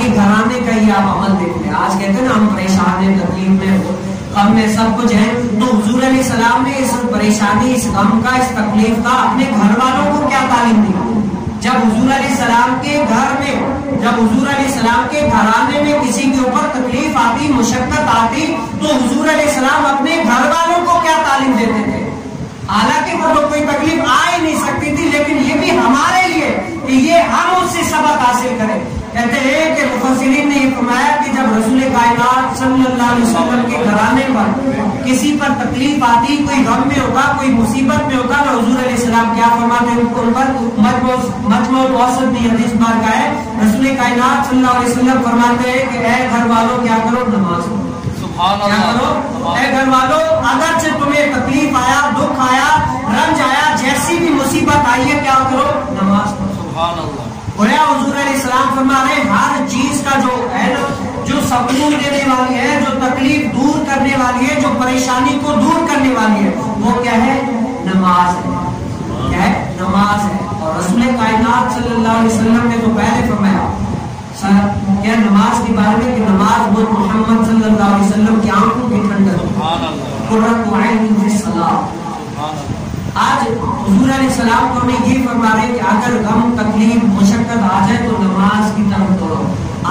باقی گھرانے کا ہی آپ عمل دیکھ لیں. آج کہتے ہیں نا ہم پریشان ہیں, تکلیف میں, غم میں, سب کچھ ہے. تو حضور علیہ السلام نے اس پریشانی, اس غم کا, اس تکلیف کا اپنے گھر والوں کو کیا تعلیم دی؟ جب حضور علیہ السلام کے گھر میں, جب حضور علیہ السلام کے گھرانے میں کسی کے اوپر تکلیف آتی, مشقت آتی, تو حضور علیہ السلام اپنے گھر والوں کو کیا تعلیم دیتے تھے؟ حالانکہ وہ تو کوئی تکلیف آ ہی نہیں سکتی تھی, لیکن یہ بھی ہمارے لیے کہ یہ ہم اس سے سبق حاصل کریں. کہتے ہیں کہ مفسرین نے یہ فرمایا کہ جب رسول کائنات صلی اللہ علیہ وسلم کے گھرانے پر کسی پر تکلیف آتی, کوئی غم میں ہوتا, کوئی مصیبت میں ہوتا, تو حضور علیہ السلام کیا فرماتے ہیں ان پر؟ مجموع الاوسط میں حدیث بار کا ہے, رسول کائنات صلی اللہ علیہ وسلم فرماتے ہیں کہ اے گھر والوں کیا کرو؟ نماز پڑھو. کیا کرو؟ اے گھر والوں, اگرچہ تمہیں تکلیف آیا, دکھ آیا, رنج آیا, جیسی بھی مصیبت آئی ہے, کیا کرو؟ نماز پڑھو. سبحان اللہ. اور حضور علیہ السلام فرما رہے ہیں ہر چیز کا جو ہے نا, جو سکون دینے والی ہے, جو تکلیف دور کرنے والی ہے, جو پریشانی کو دور کرنے والی ہے, وہ کیا ہے؟ نماز ہے. کیا ہے؟ نماز ہے. اور رسول کائنات صلی اللہ علیہ وسلم نے تو پہلے فرمایا کیا نماز کے بارے میں کہ نماز وہ محمد صلی اللہ علیہ وسلم کی آنکھوں کی ٹھنڈک, قرۃ عین فی الصلاۃ. آج حضور علیہ السلام کو ہمیں یہ فرما رہے کہ اگر غم, تکلیف, مشقت آ جائے تو نماز کی طرف دوڑو.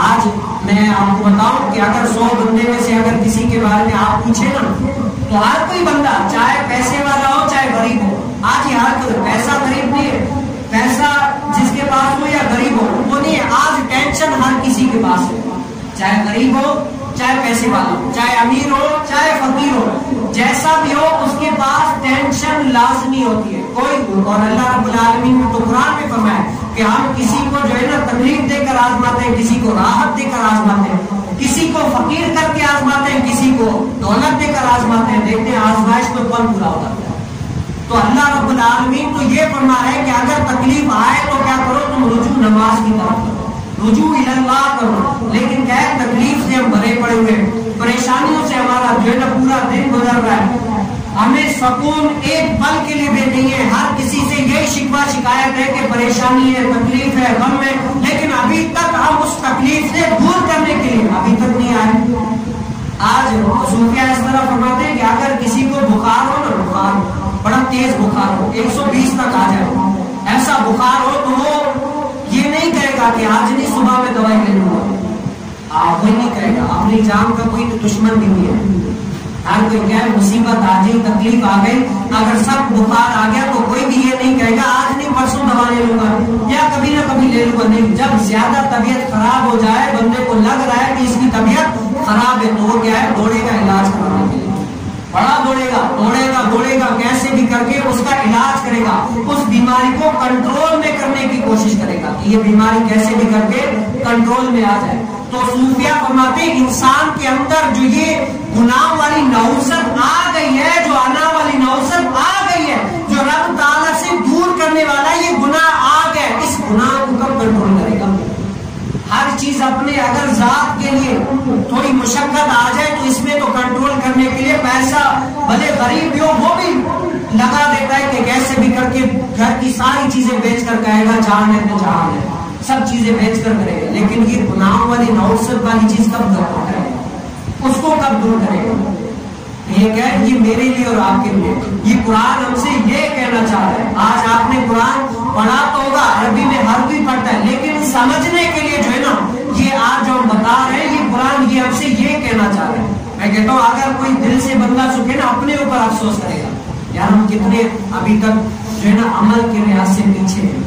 آج میں آپ کو بتاؤں کہ اگر 100 بندے میں سے اگر کسی کے بارے میں آپ پوچھیں نا, تو ہر کوئی بندہ چاہے پیسے والا ہو چاہے غریب ہو, آج یہ ہر کوئی, پیسہ غریب نہیں ہے, پیسہ جس کے پاس ہو یا غریب ہو وہ نہیں ہے. آج ٹینشن ہر کسی کے پاس ہے, چاہے غریب ہو چاہے پیسے والا ہو, چاہے امیر ہو چاہے فقیر ہو, جیسا بھی ہو اس کے پاس ٹینشن لازمی ہوتی ہے کوئی. اور اللہ رب العالمین نے تو قرآن میں فرمایا کہ ہم کسی کو جو ہے نا تکلیف دے کر آزماتے ہیں, کسی کو راحت دے کر آزماتے ہیں, کسی کو فقیر کر کے آزماتے ہیں, کسی کو دولت دے کر آزماتے ہیں. دیکھتے ہیں آزمائش میں کون پورا ہوتا ہے. تو اللہ رب العالمین تو یہ فرما ہے کہ اگر تکلیف آئے تو کیا کرو؟ تم رجوع نماز کی طرف کرو, رجوع اللہ کرو. لیکن کیا ہے, تکلیف سے ہم بھرے پڑے ہوئے, پریشانیوں سے ہمارا جو ہے نا پورا دن گزر رہا ہے, ہمیں سکون ایک پل کے لیے بھی نہیں ہے. ہر کسی سے یہی شکوہ شکایت ہے کہ پریشانی ہے, تکلیف ہے, غم ہے, لیکن ابھی تک ہم اس تکلیف سے دور کرنے کے لیے ابھی تک نہیں آئے. آج صوفیہ اس طرح فرماتے ہیں کہ اگر کسی کو بخار ہو نا, بخار بڑا تیز بخار ہو, 120 تک آ جائے, ایسا بخار ہو تو وہ یہ نہیں کہے گا کہ آج نہیں صبح میں دوائی لے لوں گا, کوئی نہیں کہے گا. اپنی جان کا کوئی دشمن بھی نہیں ہے. ہر کوئی کیا ہے, مصیبت آ گئی, تکلیف آ گئی, اگر سب بخار آ گیا تو کوئی بھی یہ نہیں کہے گا آج نہیں پرسوں دوا لے لوں گا یا کبھی نہ کبھی لے لوں گا. نہیں, جب زیادہ طبیعت خراب ہو جائے, بندے کو لگ رہا ہے کہ اس کی طبیعت خراب ہے, تو وہ کیا ہے, دوڑے گا علاج کرانے کے لیے, بڑا دوڑے گا, دوڑے گا, دوڑے گا, کیسے بھی کر کے اس کا علاج کرے گا, اس بیماری کو کنٹرول میں کرنے کی کوشش کرے گا کہ یہ بیماری کیسے بھی کر کے کنٹرول میں آ جائے. تو صوفیہ فرماتے ہیں انسان کے اندر جو یہ گناہ والی نحوست آ گئی ہے, جو انا والی نحوست آ گئی ہے, جو رب تعالیٰ سے دور کرنے والا یہ گناہ آ گیا, اس گناہ کو کب کنٹرول کرے گا؟ ہر چیز اپنے اگر ذات کے لیے تھوڑی مشقت آ جائے تو اس میں تو کنٹرول کرنے کے لیے پیسہ بھلے غریب بھی ہو وہ بھی لگا دیتا ہے کہ کیسے بھی کر کے گھر کی ساری چیزیں بیچ کر کہے گا جان ہے تو جان ہے, سب چیزیں بیچ کر کرے گا. لیکن یہ گناہ والی نحوست والی چیز کب دور کرے گا, اس کو کب دور کرے گا؟ یہ کیا ہے, یہ میرے لیے اور آپ کے لیے. یہ قرآن ہم سے یہ کہنا چاہ رہا ہے. آج آپ نے قرآن پڑھا تو ہوگا, عربی میں ہر کوئی پڑھتا ہے, لیکن سمجھنے کے لیے جو ہے نا یہ آج جو ہم بتا رہے ہیں یہ قرآن یہ ہم سے یہ کہنا چاہ رہے ہیں. میں کہتا ہوں اگر کوئی دل سے بندہ سکے نا اپنے اوپر افسوس کرے گا, یار ہم کتنے ابھی تک جو ہے نا عمل کے لحاظ سے پیچھے ہیں.